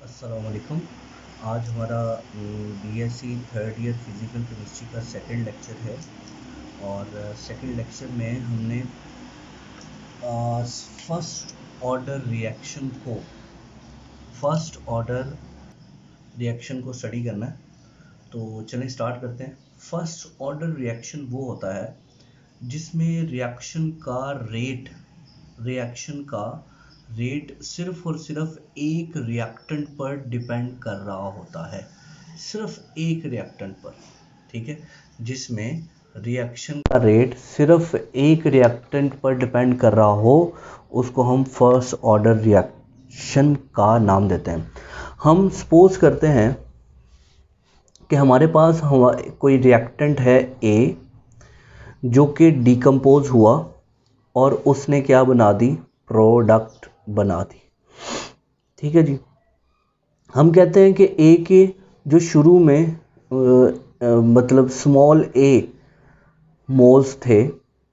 अस्सलाम वालेकुम। आज हमारा BSc third year physical chemistry का सेकंड लेक्चर है और सेकंड लेक्चर में हमने फर्स्ट ऑर्डर रिएक्शन को स्टडी करना है। तो चलें स्टार्ट करते हैं। फर्स्ट ऑर्डर रिएक्शन वो होता है जिसमें रिएक्शन का रेट सिर्फ और सिर्फ एक रिएक्टेंट पर डिपेंड कर रहा होता है, सिर्फ एक रिएक्टेंट पर। ठीक है, जिसमें रिएक्शन का रेट सिर्फ एक रिएक्टेंट पर डिपेंड कर रहा हो उसको हम फर्स्ट ऑर्डर रिएक्शन का नाम देते हैं। हम सपोज करते हैं कि हमारे पास कोई रिएक्टेंट है ए जो कि डिकम्पोज हुआ और उसने क्या बना दी, प्रोडक्ट बना दी। ठीक है जी, हम कहते हैं कि ए के जो शुरू में मतलब स्मॉल ए मोल्स थे,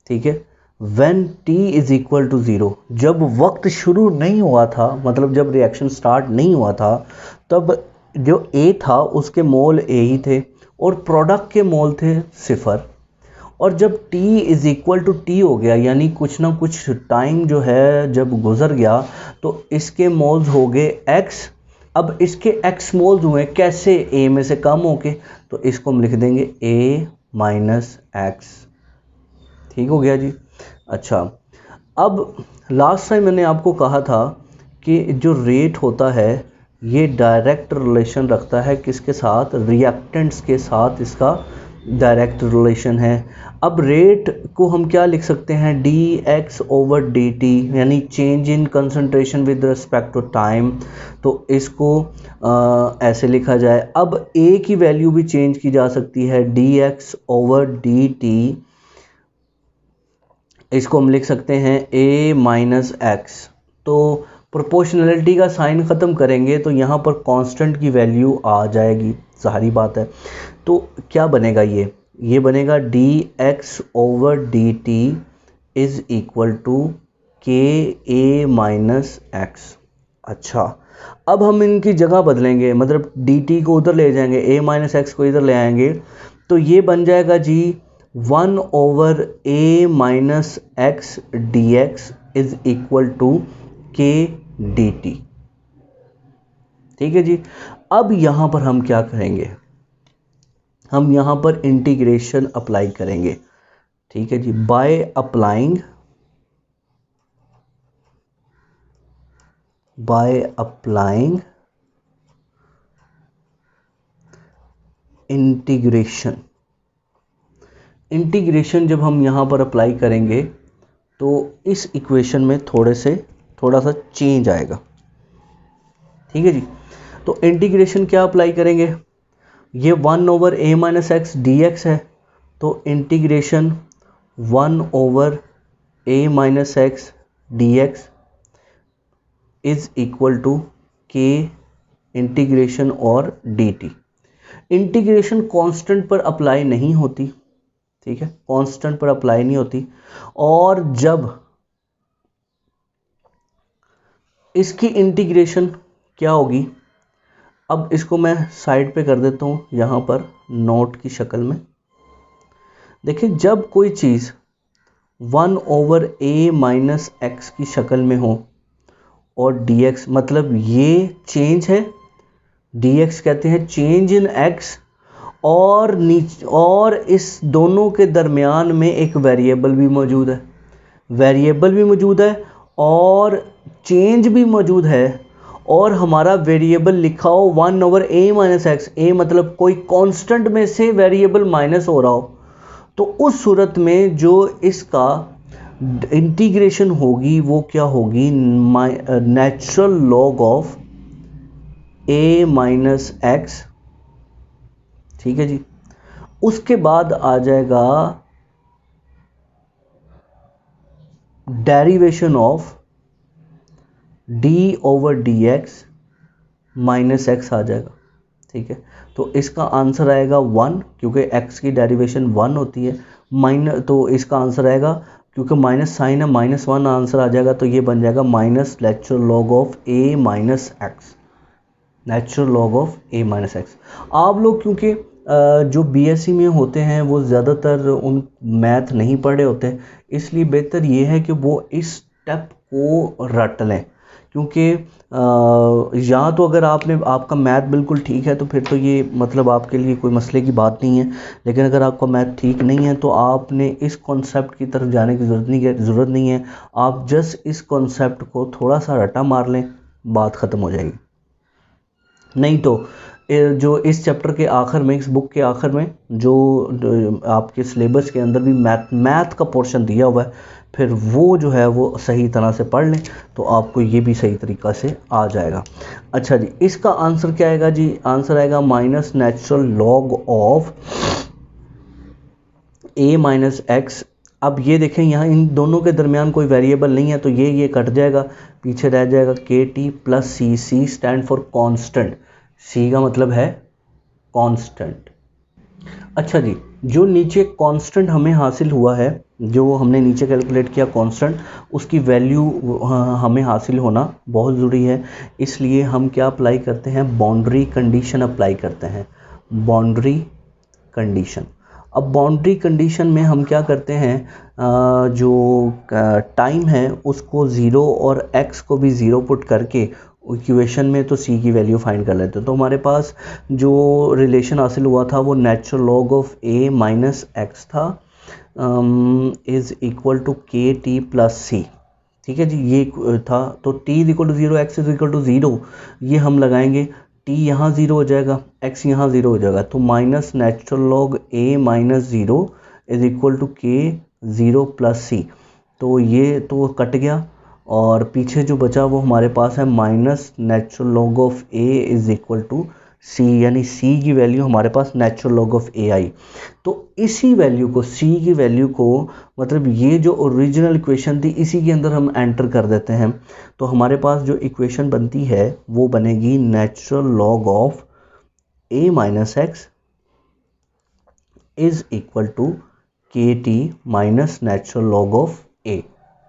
ठीक है, when t is equal to 0, जब वक्त शुरू नहीं हुआ था, मतलब जब रिएक्शन स्टार्ट नहीं हुआ था, तब जो ए था उसके मोल ए ही थे और प्रोडक्ट के मोल थे 0। और जब t is equal to t हो गया, यानी कुछ ना कुछ टाइम जो है जब गुजर गया, तो इसके मोल्स हो गए x। अब इसके x मोल्स हुए कैसे, a में से कम होके, तो इसको हम लिख देंगे a माइनस एक्स। ठीक हो गया जी। अच्छा, अब लास्ट टाइम मैंने आपको कहा था कि जो रेट होता है ये डायरेक्ट रिलेशन रखता है किसके साथ, रिएक्टेंट्स के साथ इसका डायरेक्ट रिलेशन है। अब रेट को हम क्या लिख सकते हैं, dx ओवर dt, यानी change in concentration with respect to time. तो इसको ऐसे लिखा जाए। अब a की वैल्यू भी चेंज की जा सकती है, dx ओवर dt, इसको हम लिख सकते हैं a माइनस एक्स। तो प्रोपोर्शनलिटी का साइन ख़त्म करेंगे तो यहाँ पर कांस्टेंट की वैल्यू आ जाएगी, सारी बात है। तो क्या बनेगा, ये बनेगा dx over dt is equal to k a minus x. अच्छा, अब हम इनकी जगह बदलेंगे, मतलब dt को उधर ले जाएंगे, a माइनस एक्स को इधर ले आएंगे, तो ये बन जाएगा जी 1 over a minus x d x is equal to k d t. ठीक है जी। अब यहाँ पर हम क्या करेंगे, हम यहाँ पर इंटीग्रेशन अप्लाई करेंगे। ठीक है जी, बाय अप्लाइंग इंटीग्रेशन जब हम यहाँ पर अप्लाई करेंगे तो इस इक्वेशन में थोड़ा सा चेंज आएगा। ठीक है जी। तो इंटीग्रेशन क्या अप्लाई करेंगे, ये 1 over a minus x d x है, तो integration 1 over a minus x d x is equal to k integration और डी टी। इंटीग्रेशन कांस्टेंट पर अप्लाई नहीं होती, ठीक है, कांस्टेंट पर अप्लाई नहीं होती। और जब इसकी इंटीग्रेशन क्या होगी, अब इसको मैं साइड पे कर देता हूँ यहाँ पर नोट की शक्ल में। देखिए, जब कोई चीज़ 1 ओवर a माइनस एक्स की शक्ल में हो और dx, मतलब ये चेंज है, dx कहते हैं चेंज इन x, और इस दोनों के दरमियान में एक वेरिएबल भी मौजूद है, और चेंज भी मौजूद है, और हमारा वेरिएबल लिखा हो 1 over a minus x, a मतलब कोई कांस्टेंट में से वेरिएबल माइनस हो रहा हो, तो उस सूरत में जो इसका इंटीग्रेशन होगी वो क्या होगी, natural log of a minus X. ठीक है जी। उसके बाद आ जाएगा derivation of d over D X minus X आ जाएगा। ठीक है, तो इसका आंसर आएगा 1, क्योंकि x की डेरिवेशन 1 होती है, माइनस, तो इसका आंसर आएगा, क्योंकि माइनस साइन है, -1 आंसर आ जाएगा, तो ये बन जाएगा minus natural log of a minus x. Natural log of a minus x. आप लोग क्योंकि जो बीएससी में होते हैं वो ज़्यादातर उन मैथ नहीं पढ़े होते, इसलिए बेहतर ये है कि वो इस स्टेप को रट लें, क्योंकि या तो अगर आपका मैथ बिल्कुल ठीक है तो फिर तो ये मतलब आपके लिए कोई मसले की बात नहीं है, लेकिन अगर आपका मैथ ठीक नहीं है तो आपने इस कॉन्सेप्ट की तरफ जाने की ज़रूरत नहीं है। आप जस्ट इस कॉन्सेप्ट को थोड़ा सा रटा मार लें, बात ख़त्म हो जाएगी। नहीं तो जो इस चैप्टर के आखिर में, इस बुक के आखिर में जो आपके सिलेबस के अंदर भी मैथ का पोर्शन दिया हुआ है, फिर वो जो है वो सही तरह से पढ़ लें तो आपको ये भी सही तरीक़ा से आ जाएगा। अच्छा जी, इसका आंसर क्या आएगा जी? आंसर आएगा minus natural log of a minus x. अब ये देखें यहाँ इन दोनों के दरमियान कोई वेरिएबल नहीं है तो ये कट जाएगा, पीछे रह जाएगा K T plus C. C stand for constant, C का मतलब है कांस्टेंट। अच्छा जी, जो नीचे कांस्टेंट हमें हासिल हुआ है, जो हमने नीचे कैलकुलेट किया कांस्टेंट, उसकी वैल्यू हमें हासिल होना बहुत ज़रूरी है। इसलिए हम क्या अप्लाई करते हैं? बाउंड्री कंडीशन अप्लाई करते हैं। Boundary condition. अब बाउंड्री कंडीशन में हम क्या करते हैं, जो टाइम है उसको ज़ीरो और एक्स को भी ज़ीरो पुट करके इक्वेशन में तो सी की वैल्यू फाइंड कर लेते हैं। तो हमारे पास जो रिलेशन हासिल हुआ था वो natural log of A minus x था, इज़ इक्वल टू के टी प्लस सी। ठीक है जी, ये था। तो t is equal to zero, x is equal to zero, ये हम लगाएंगे, टी यहाँ ज़ीरो हो जाएगा, एक्स यहाँ ज़ीरो हो जाएगा, तो minus natural log a minus zero is equal to k zero plus c. तो ये तो कट गया और पीछे जो बचा वो हमारे पास है minus natural log of A is equal to C, यानी सी की वैल्यू हमारे पास नेचुरल लॉग ऑफ ए आई। तो इसी वैल्यू को, सी की वैल्यू को, मतलब ये जो ओरिजिनल इक्वेशन थी इसी के अंदर हम एंटर कर देते हैं। तो हमारे पास जो इक्वेशन बनती है वो बनेगी natural log of A minus x is equal to के T minus natural log of A.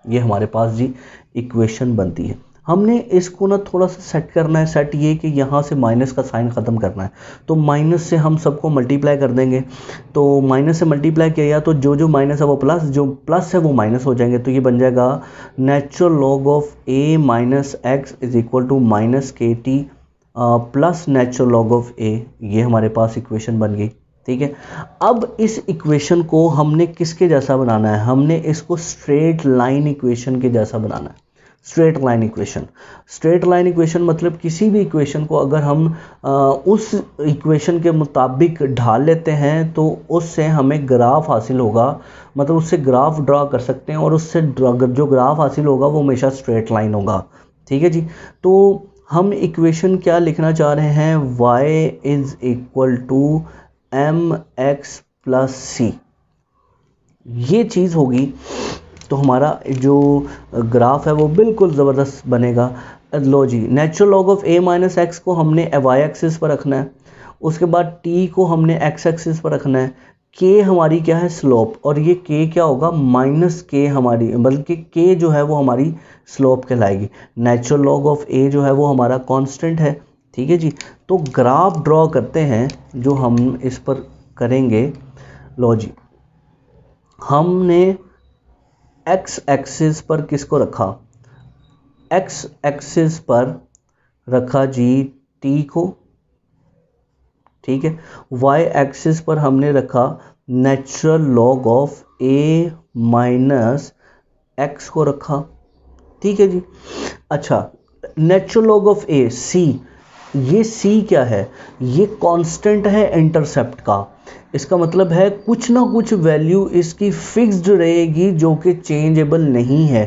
ये हमारे पास जी इक्वेशन बनती है। हमने इसको ना थोड़ा सा सेट करना है। सेट ये कि यहाँ से माइनस का साइन ख़त्म करना है, तो माइनस से हम सबको मल्टीप्लाई कर देंगे। तो माइनस से मल्टीप्लाई किया तो जो माइनस है वो प्लस, जो प्लस है वो माइनस हो जाएंगे। तो ये बन जाएगा natural log of A minus x is equal to minus के T plus natural log of A. ये हमारे पास इक्वेशन बन गई। ठीक है, अब इस इक्वेशन को हमने किसके जैसा बनाना है? हमने इसको स्ट्रेट लाइन इक्वेशन के जैसा बनाना है। Straight line equation, straight line equation मतलब किसी भी इक्वेशन को अगर हम उस इक्वेशन के मुताबिक ढाल लेते हैं तो उससे हमें ग्राफ हासिल होगा, मतलब उससे ग्राफ ड्रा कर सकते हैं और उससे जो ग्राफ हासिल होगा वो हमेशा स्ट्रेट लाइन होगा। ठीक है जी, तो हम इक्वेशन क्या लिखना चाह रहे हैं? y is equal to M X plus C, ये चीज़ होगी तो हमारा जो ग्राफ है वो बिल्कुल ज़बरदस्त बनेगा। लो जी, natural log of A minus X को हमने वाई एक्सिस पर रखना है, उसके बाद टी को हमने एक्स एक्सिस पर रखना है, के हमारी क्या है? स्लोप, और ये के क्या होगा? माइनस के हमारी, बल्कि के जो है वो हमारी स्लोप कहलाएगी। नेचुरल लॉग ऑफ ए जो है वो हमारा कांस्टेंट है। ठीक है जी, तो ग्राफ ड्रॉ करते हैं जो हम इस पर करेंगे। लो जी, हमने एक्स एक्सिस पर किसको रखा? एक्स एक्सिस पर रखा जी टी को। ठीक है, वाई एक्सिस पर हमने रखा natural log of A minus X को रखा। ठीक है जी, अच्छा, नेचुरल लॉग ऑफ ए सी, ये सी क्या है? ये कांस्टेंट है इंटरसेप्ट का। इसका मतलब है कुछ ना कुछ वैल्यू इसकी फिक्स्ड रहेगी जो कि चेंजेबल नहीं है।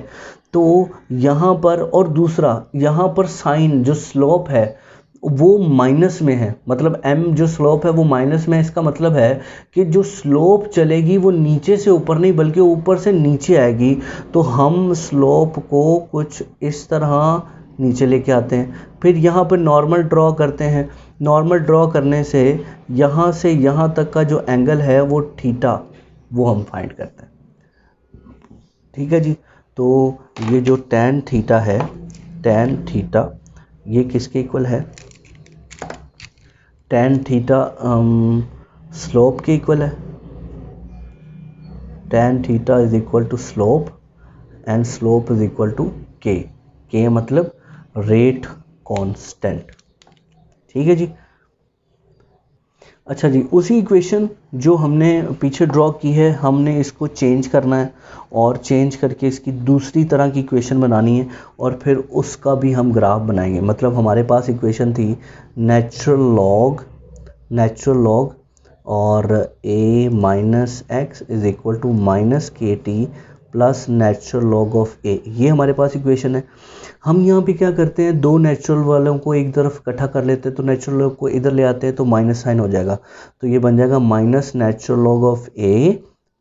तो यहाँ पर, और दूसरा यहाँ पर साइन जो स्लोप है वो माइनस में है, मतलब m जो स्लोप है वो माइनस में है। इसका मतलब है कि जो स्लोप चलेगी वो नीचे से ऊपर नहीं बल्कि ऊपर से नीचे आएगी। तो हम स्लोप को कुछ इस तरह नीचे लेके आते हैं, फिर यहाँ पर नॉर्मल ड्रॉ करते हैं। नॉर्मल ड्रॉ करने से यहाँ तक का जो एंगल है वो थीटा, वो हम फाइंड करते हैं। ठीक है जी, तो ये जो tan थीटा है, tan थीटा, ये किसके इक्वल है? tan थीटा स्लोप के इक्वल है, tan theta is equal to slope and slope is equal to k मतलब रेट कांस्टेंट। ठीक है जी। अच्छा जी, उसी इक्वेशन जो हमने पीछे ड्रॉ की है हमने इसको चेंज करना है और चेंज करके इसकी दूसरी तरह की इक्वेशन बनानी है और फिर उसका भी हम ग्राफ बनाएंगे। मतलब हमारे पास इक्वेशन थी नेचुरल लॉग और a minus x is equal to minus के T plus natural log of a, ये हमारे पास इक्वेशन है। हम यहाँ पे क्या करते हैं, दो नेचुरल वालों को एक तरफ इकट्ठा कर लेते हैं, तो नेचुरल लॉग को इधर ले आते हैं तो माइनस साइन हो जाएगा, तो ये बन जाएगा minus natural log of a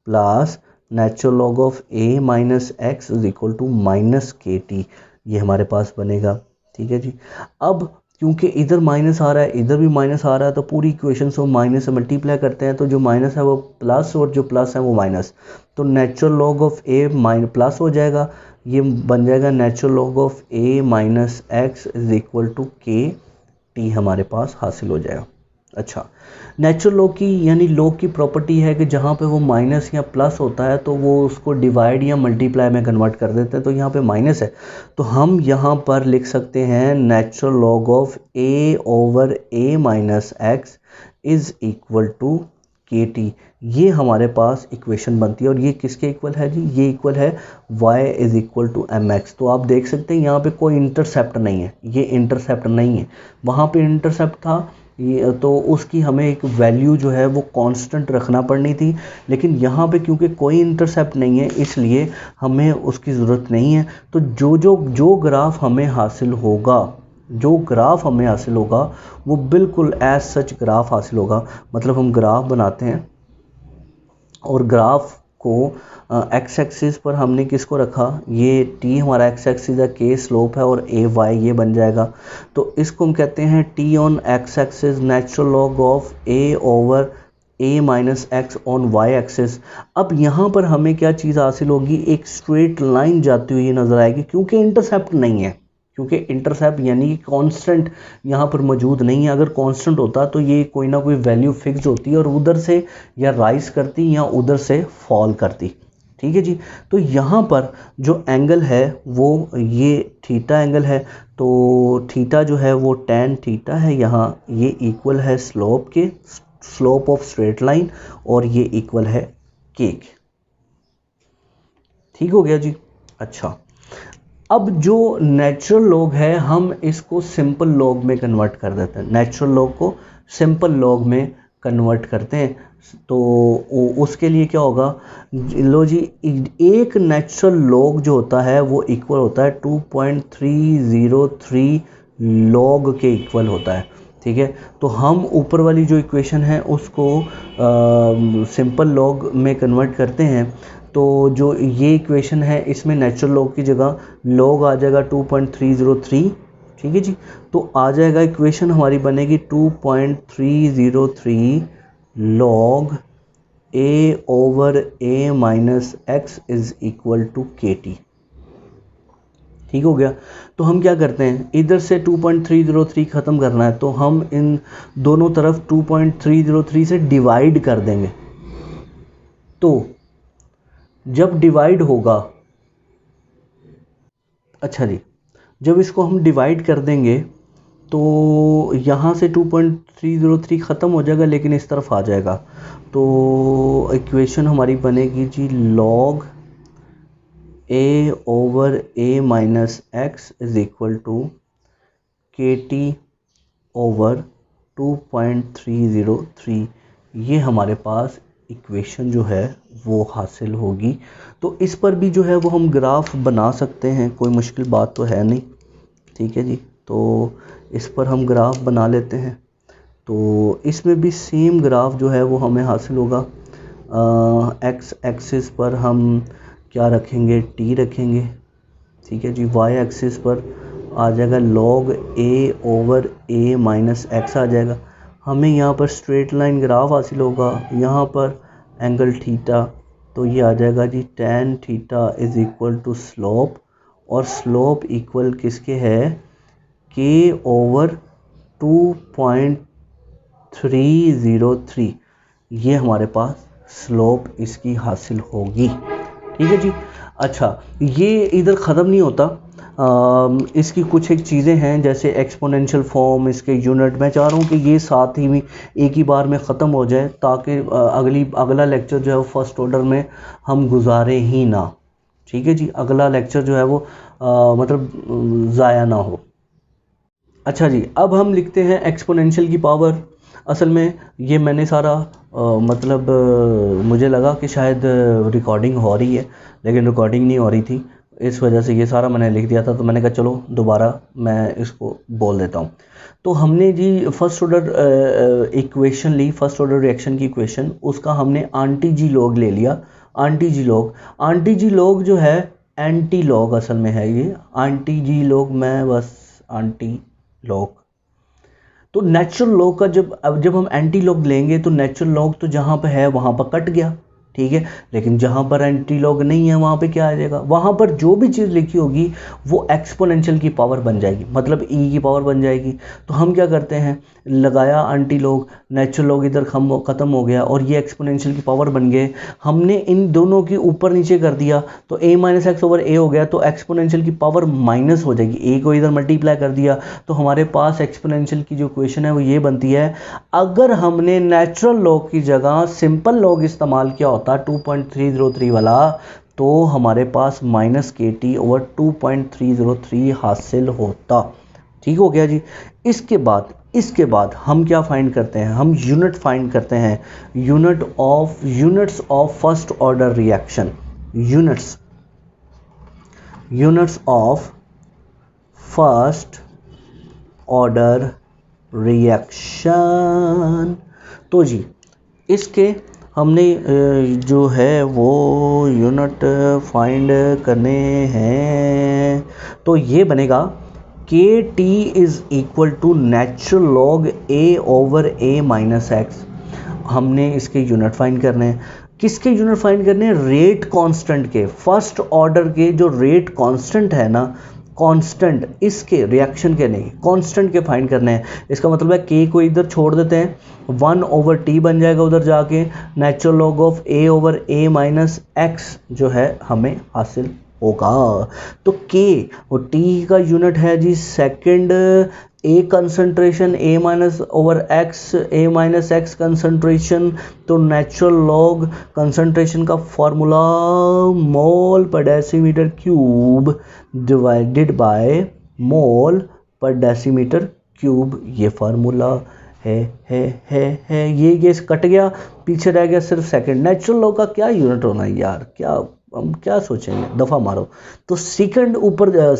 plus natural log of a minus x is equal to minus के टी, ये हमारे पास बनेगा। ठीक है जी। अब क्योंकि इधर माइनस आ रहा है इधर भी माइनस आ रहा है तो पूरी इक्वेशन को माइनस से मल्टीप्लाई करते हैं, तो जो माइनस है वो प्लस और जो प्लस है वो माइनस, तो natural log of a minus plus हो जाएगा, ये बन जाएगा natural log of a minus x is equal to के टी हमारे पास हासिल हो जाएगा। अच्छा, नेचुरल लॉग की यानी लॉग की प्रॉपर्टी है कि जहाँ पे वो माइनस या प्लस होता है तो वो उसको डिवाइड या मल्टीप्लाई में कन्वर्ट कर देते हैं, तो यहाँ पे माइनस है तो हम यहाँ पर लिख सकते हैं natural log of a over a minus x is equal to के टी, ये हमारे पास इक्वेशन बनती है। और ये किसके इक्वल है जी, ये इक्वल है y is equal to M x. तो आप देख सकते हैं यहाँ पे कोई इंटरसेप्ट नहीं है, ये इंटरसेप्ट नहीं है, वहाँ पे इंटरसेप्ट था ये, तो उसकी हमें एक वैल्यू जो है वो कांस्टेंट रखना पड़नी थी, लेकिन यहाँ पे क्योंकि कोई इंटरसेप्ट नहीं है इसलिए हमें उसकी ज़रूरत नहीं है। तो जो ग्राफ हमें हासिल होगा वो बिल्कुल एज सच ग्राफ हासिल होगा। मतलब हम ग्राफ बनाते हैं और ग्राफ को एक्स एक्सिस पर हमने किसको रखा, ये टी हमारा एक्स एक्सिस है, के स्लोप है और ए वाई ये बन जाएगा। तो इसको हम कहते हैं t on x axis natural log of a over a minus x on y axis. अब यहाँ पर हमें क्या चीज़ हासिल होगी, एक स्ट्रेट लाइन जाती हुई नज़र आएगी क्योंकि इंटरसेप्ट नहीं है, क्योंकि इंटरसेप्ट यानी कि कांस्टेंट यहाँ पर मौजूद नहीं है। अगर कांस्टेंट होता तो ये कोई ना कोई वैल्यू फिक्स होती और उधर से या राइज करती या उधर से फॉल करती। ठीक है जी। तो यहाँ पर जो एंगल है वो ये थीटा एंगल है, तो थीटा जो है वो tan थीटा है, यहाँ ये इक्वल है स्लोप ऑफ स्ट्रेट लाइन और ये इक्वल है के। ठीक हो गया जी। अच्छा, अब जो नेचुरल लॉग है हम इसको सिंपल लॉग में कन्वर्ट कर देते हैं, नेचुरल लॉग को सिंपल लॉग में कन्वर्ट करते हैं। तो उसके लिए क्या होगा, लो जी, एक नेचुरल लॉग जो होता है वो इक्वल होता है 2.303 लॉग के इक्वल होता है। ठीक है, तो हम ऊपर वाली जो इक्वेशन है उसको सिंपल लॉग में कन्वर्ट करते हैं, तो जो ये इक्वेशन है इसमें नेचुरल लॉग की जगह लॉग आ जाएगा 2.303। ठीक है जी। तो आ जाएगा इक्वेशन हमारी बनेगी 2.303 log a over a minus x is equal to के टी। ठीक हो गया। तो हम क्या करते हैं, इधर से 2.303 ख़त्म करना है तो हम इन दोनों तरफ 2.303 से डिवाइड कर देंगे। तो जब डिवाइड होगा, अच्छा जी, जब इसको हम डिवाइड कर देंगे तो यहाँ से 2.303 ख़त्म हो जाएगा लेकिन इस तरफ आ जाएगा, तो इक्वेशन हमारी बनेगी जी log a over a minus x is equal to के टी ओवर 2.303। ये हमारे पास इक्वेशन जो है वो हासिल होगी। तो इस पर भी जो है वो हम ग्राफ बना सकते हैं, कोई मुश्किल बात तो है नहीं। ठीक है जी। तो इस पर हम ग्राफ बना लेते हैं, तो इसमें भी सेम ग्राफ जो है वो हमें हासिल होगा। एक्स एक्सिस पर हम क्या रखेंगे, टी रखेंगे। ठीक है जी। वाई एक्सिस पर आ जाएगा log a over a minus X आ जाएगा। हमें यहाँ पर स्ट्रेट लाइन ग्राफ हासिल होगा, यहाँ पर एंगल थीटा, तो ये आ जाएगा जी tan theta is equal to slope, और स्लोप इक्वल किसके है, के ओवर 2.303 303 ये हमारे पास स्लोप इसकी हासिल होगी। ठीक है जी। अच्छा, ये इधर ख़त्म नहीं होता, इसकी कुछ एक चीज़ें हैं जैसे एक्सपोनेंशियल फॉर्म, इसके यूनिट। मैं चाह रहा हूँ कि ये साथ ही में एक ही बार में ख़त्म हो जाए ताकि अगला लेक्चर जो है वो फर्स्ट ऑर्डर में हम गुजारे ही ना। ठीक है जी, अगला लेक्चर जो है वो मतलब ज़ाया ना हो। अच्छा जी, अब हम लिखते हैं एक्सपोनेंशियल की पावर। असल में ये मैंने सारा मतलब मुझे लगा कि शायद रिकॉर्डिंग हो रही है, लेकिन रिकॉर्डिंग नहीं हो रही थी, इस वजह से ये सारा मैंने लिख दिया था। तो मैंने कहा चलो दोबारा मैं इसको बोल देता हूँ। तो हमने जी फर्स्ट ऑर्डर इक्वेशन ली, फर्स्ट ऑर्डर रिएक्शन की इक्वेशन, उसका हमने आंटी जी लॉग ले लिया। आंटी जी लॉग जो है एंटी लॉग असल में है ये आंटी जी लॉग, मैं बस आंटी लॉग। तो नेचुरल लॉग का जब हम एंटी लॉग लेंगे तो नेचुरल लॉग तो जहाँ पे है वहाँ पर कट गया, ठीक है। लेकिन जहाँ पर एंटी लॉग नहीं है वहाँ पे क्या आ जाएगा, वहाँ पर जो भी चीज़ लिखी होगी वो एक्सपोनेंशियल की पावर बन जाएगी, मतलब ई की पावर बन जाएगी। तो हम क्या करते हैं, लगाया एंटी लॉग, नेचुरल लॉग इधर ख़त्म हो गया और ये एक्सपोनेंशियल की पावर बन गए। हमने इन दोनों की ऊपर नीचे कर दिया तो a माइनस एक्स ओवर ए हो गया, तो एक्सपोनेंशियल की पावर माइनस हो जाएगी। ए को इधर मल्टीप्लाई कर दिया तो हमारे पास एक्सपोनेंशियल की जो इक्वेशन है वो ये बनती है। अगर हमने नेचुरल लॉग की जगह सिंपल लॉग इस्तेमाल किया होता 2.303 वाला, तो हमारे पास माइनस के टी ओवर 2.303 हासिल होता। ठीक हो गया जी। इसके बाद हम क्या फाइंड करते हैं, हम यूनिट फाइंड करते हैं, units of first order reaction, units of first order reaction. तो जी इसके हमने जो है वो यूनिट फाइंड करने हैं। तो ये बनेगा k t is equal to natural log a over a minus x. हमने इसके यूनिट फाइंड करने हैं। किसके यूनिट फाइंड करने हैं, रेट कांस्टेंट के, फर्स्ट ऑर्डर के जो रेट कांस्टेंट है ना, कांस्टेंट इसके रिएक्शन के नहीं, कांस्टेंट के फाइंड करने हैं। इसका मतलब है के को इधर छोड़ देते हैं, 1 ओवर टी बन जाएगा उधर जाके, natural log of a over a minus x जो है हमें हासिल होगा। तो के और टी का यूनिट है जी सेकंड, ए कंसंट्रेशन ए माइनस ओवर एक्स, ए माइनस एक्स कंसंट्रेशन। तो नेचुरल लॉग कंसंट्रेशन का फॉर्मूला मोल पर decimetre cube divided by mole पर डेसीमीटर क्यूब, ये फार्मूला है। ये कट गया, पीछे रह गया सिर्फ सेकंड। नेचुरल लॉग का क्या यूनिट होना है यार, क्या हम क्या सोचेंगे, दफ़ा मारो। तो सेकंड ऊपर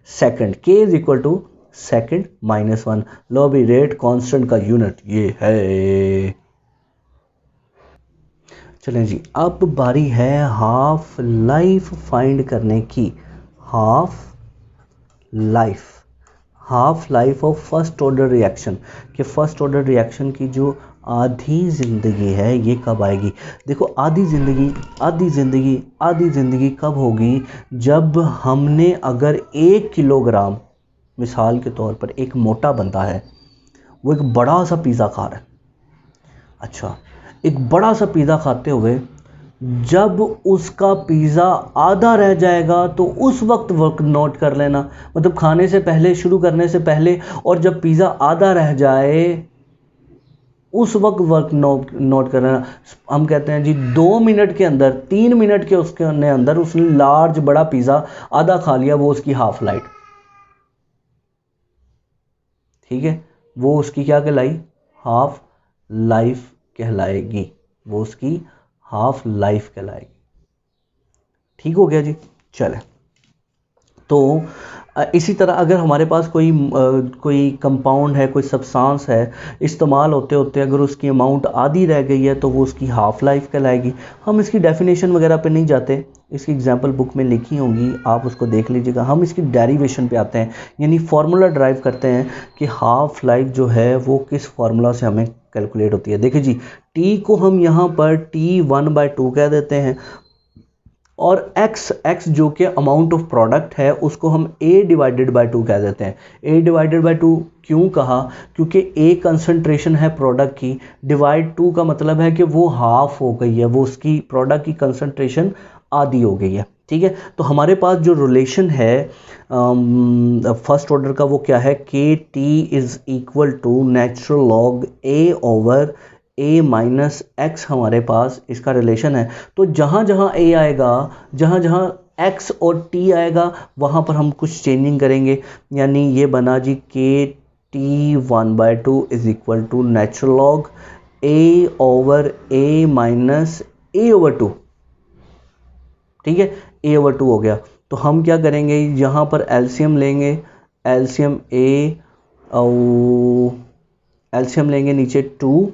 second k is equal to second minus 1। लो भी रेट कांस्टेंट का यूनिट ये है। चलें जी, अब बारी है हाफ लाइफ फाइंड करने की। Half life of first order reaction, कि फर्स्ट ऑर्डर रिएक्शन की जो आधी ज़िंदगी है ये कब आएगी। देखो आधी ज़िंदगी कब होगी, जब हमने अगर 1 किलोग्राम, मिसाल के तौर पर एक मोटा बंदा है, वो एक बड़ा सा पिज़्ज़ा खा रहा है। अच्छा, एक बड़ा सा पिज़्ज़ा खाते हुए जब उसका पिज़्ज़ा आधा रह जाएगा तो उस वक्त नोट कर लेना, मतलब खाने से पहले, शुरू करने से पहले, और जब पिज़्ज़ा आधा रह जाए उस वक्त नोट कर लेना। हम कहते हैं जी 2 मिनट के अंदर, 3 मिनट के उसके अंदर उसने लार्ज बड़ा पिज़्ज़ा आधा खा लिया, वो उसकी हाफ लाइफ। ठीक है, वो उसकी क्या कहलाई, हाफ लाइफ कहलाएगी, वो उसकी हाफ लाइफ कहलाएगी। ठीक हो गया जी। चले, तो इसी तरह अगर हमारे पास कोई कंपाउंड है, कोई सब्सटेंस है, इस्तेमाल होते होते अगर उसकी अमाउंट आधी रह गई है तो वो उसकी हाफ लाइफ कहलाएगी। हम इसकी डेफिनेशन वगैरह पे नहीं जाते, इसकी एग्जांपल बुक में लिखी होंगी, आप उसको देख लीजिएगा। हम इसकी डेरिवेशन पे आते हैं, यानी फार्मूला ड्राइव करते हैं कि हाफ लाइफ जो है वो किस फार्मूला से हमें कैलकुलेट होती है। देखिए जी, टी को हम यहाँ पर T1/2 कह देते हैं, और x जो कि अमाउंट ऑफ प्रोडक्ट है उसको हम a डिवाइडेड बाय 2 कह देते हैं। a डिवाइडेड बाय 2 क्यों कहा? क्योंकि a कंसंट्रेशन है प्रोडक्ट की, डिवाइड 2 का मतलब है कि वो हाफ हो गई है, वो उसकी प्रोडक्ट की कंसंट्रेशन आधी हो गई है। ठीक है, तो हमारे पास जो रिलेशन है फर्स्ट ऑर्डर का वो क्या है? K t is equal to natural log a over a minus x हमारे पास इसका रिलेशन है। तो जहाँ जहाँ a आएगा, जहाँ जहाँ x और t आएगा, वहाँ पर हम कुछ चेंजिंग करेंगे। यानी ये बना जी k t 1/2 is equal to natural log a over a minus a over 2। ठीक है, a ओवर 2 हो गया। तो हम क्या करेंगे, यहाँ पर एलसीएम लेंगे, एलसीएम a और एलसीएम लेंगे नीचे 2,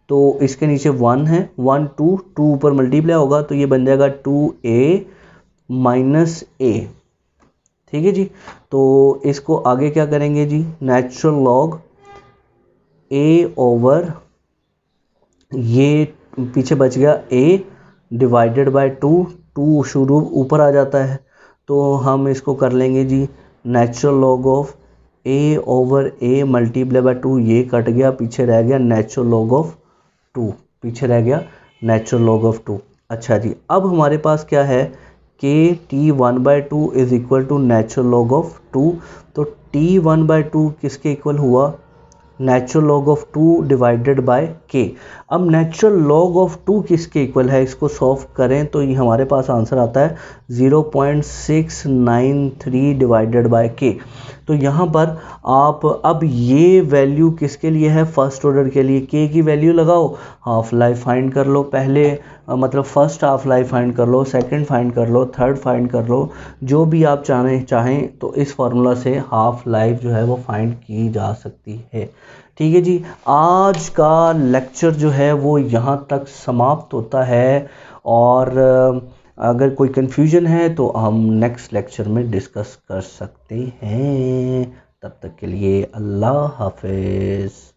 तो इसके नीचे 1 है, 1 2 2 ऊपर मल्टीप्लाई होगा तो ये बन जाएगा 2a माइनस a। ठीक है जी, तो इसको आगे क्या करेंगे जी, नेचुरल लॉग a ओवर ये पीछे बच गया a डिवाइडेड बाय 2, 2 शुरू ऊपर आ जाता है तो हम इसको कर लेंगे जी natural log of a over a multiply by 2, ये कट गया, पीछे रह गया नेचुरल लॉग ऑफ 2, पीछे रह गया नेचुरल लॉग ऑफ 2। अच्छा जी, अब हमारे पास क्या है, k t 1/2 is equal to natural log of 2। तो टी 1/2 किसके इक्वल हुआ? Natural log of 2 divided by k. अब नेचुरल लॉग ऑफ 2 किसके इक्वल है? इसको सॉल्व करें तो ये हमारे पास आंसर आता है 0.693 डिवाइडेड बाय के। तो यहाँ पर आप अब ये वैल्यू किसके लिए है? फर्स्ट ऑर्डर के लिए। के की वैल्यू लगाओ, हाफ लाइफ फाइंड कर लो पहले, मतलब फर्स्ट हाफ लाइफ फाइंड कर लो, सेकंड फाइंड कर लो, थर्ड फाइंड कर लो, जो भी आप चाहें तो इस फार्मूला से हाफ लाइफ जो है वो फाइंड की जा सकती है। ठीक है जी, आज का लेक्चर जो है वो यहाँ तक समाप्त होता है, और अगर कोई कन्फ्यूजन है तो हम नेक्स्ट लेक्चर में डिस्कस कर सकते हैं। तब तक के लिए अल्लाह हाफिज़।